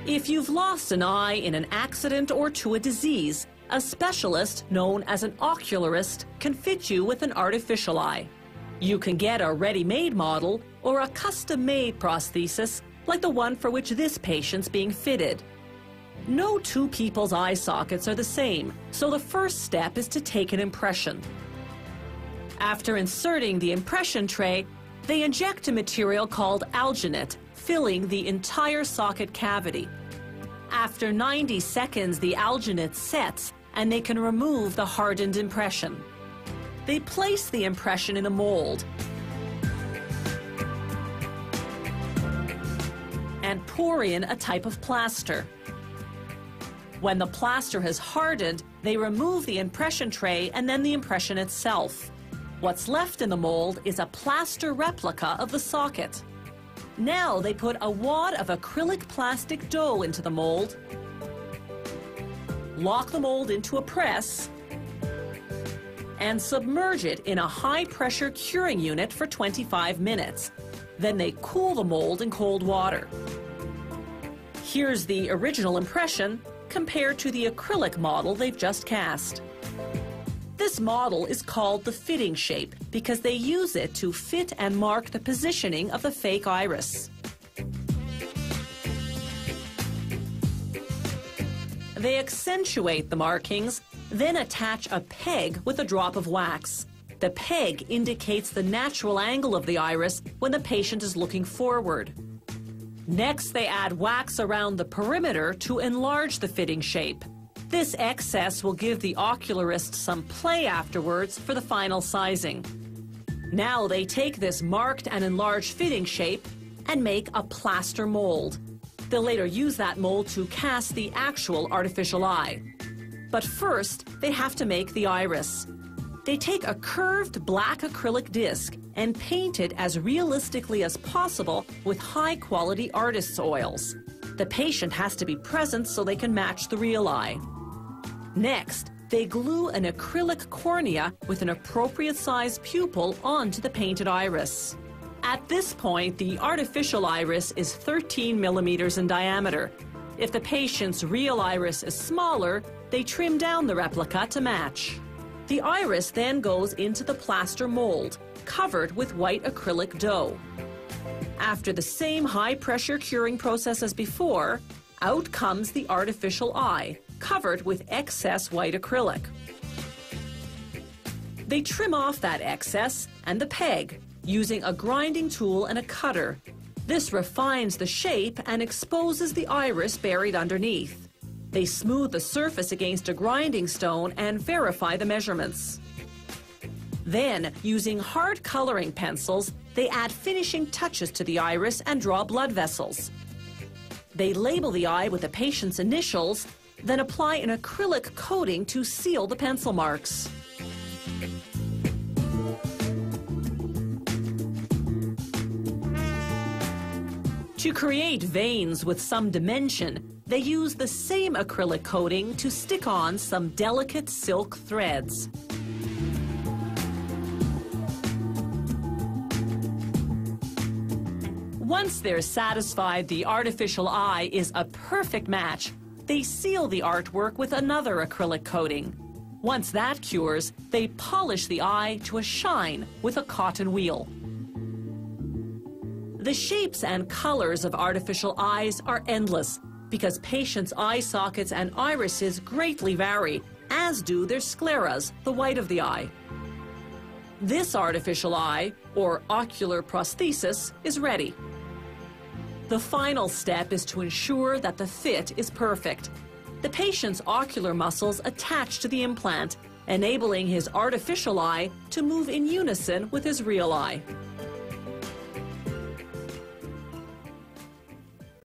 If you've lost an eye in an accident or to a disease, a specialist known as an ocularist can fit you with an artificial eye. You can get a ready-made model or a custom-made prosthesis like the one for which this patient's being fitted. No two people's eye sockets are the same, so the first step is to take an impression. After inserting the impression tray, they inject a material called alginate, filling the entire socket cavity. After 90 seconds, the alginate sets, and they can remove the hardened impression. They place the impression in a mold and pour in a type of plaster. When the plaster has hardened, they remove the impression tray and then the impression itself. What's left in the mold is a plaster replica of the socket. Now they put a wad of acrylic plastic dough into the mold, lock the mold into a press, and submerge it in a high-pressure curing unit for 25 minutes. Then they cool the mold in cold water. Here's the original impression compared to the acrylic model they've just cast. This model is called the fitting shape because they use it to fit and mark the positioning of the fake iris. They accentuate the markings, then attach a peg with a drop of wax. The peg indicates the natural angle of the iris when the patient is looking forward. Next, they add wax around the perimeter to enlarge the fitting shape. This excess will give the ocularist some play afterwards for the final sizing. Now they take this marked and enlarged fitting shape and make a plaster mold. They'll later use that mold to cast the actual artificial eye. But first, they have to make the iris. They take a curved black acrylic disc and paint it as realistically as possible with high-quality artist's oils. The patient has to be present so they can match the real eye. Next, they glue an acrylic cornea with an appropriate size pupil onto the painted iris. At this point, the artificial iris is 13 millimeters in diameter. If the patient's real iris is smaller, they trim down the replica to match. The iris then goes into the plaster mold, covered with white acrylic dough. After the same high-pressure curing process as before, out comes the artificial eye, covered with excess white acrylic. They trim off that excess and the peg using a grinding tool and a cutter. This refines the shape and exposes the iris buried underneath. They smooth the surface against a grinding stone and verify the measurements. Then, using hard coloring pencils, they add finishing touches to the iris and draw blood vessels. They label the eye with the patient's initials, then apply an acrylic coating to seal the pencil marks. To create veins with some dimension, they use the same acrylic coating to stick on some delicate silk threads. Once they're satisfied the artificial eye is a perfect match, they seal the artwork with another acrylic coating. Once that cures, they polish the eye to a shine with a cotton wheel. The shapes and colors of artificial eyes are endless because patients' eye sockets and irises greatly vary, as do their scleras, the white of the eye. This artificial eye, or ocular prosthesis, is ready. The final step is to ensure that the fit is perfect. The patient's ocular muscles attach to the implant, enabling his artificial eye to move in unison with his real eye.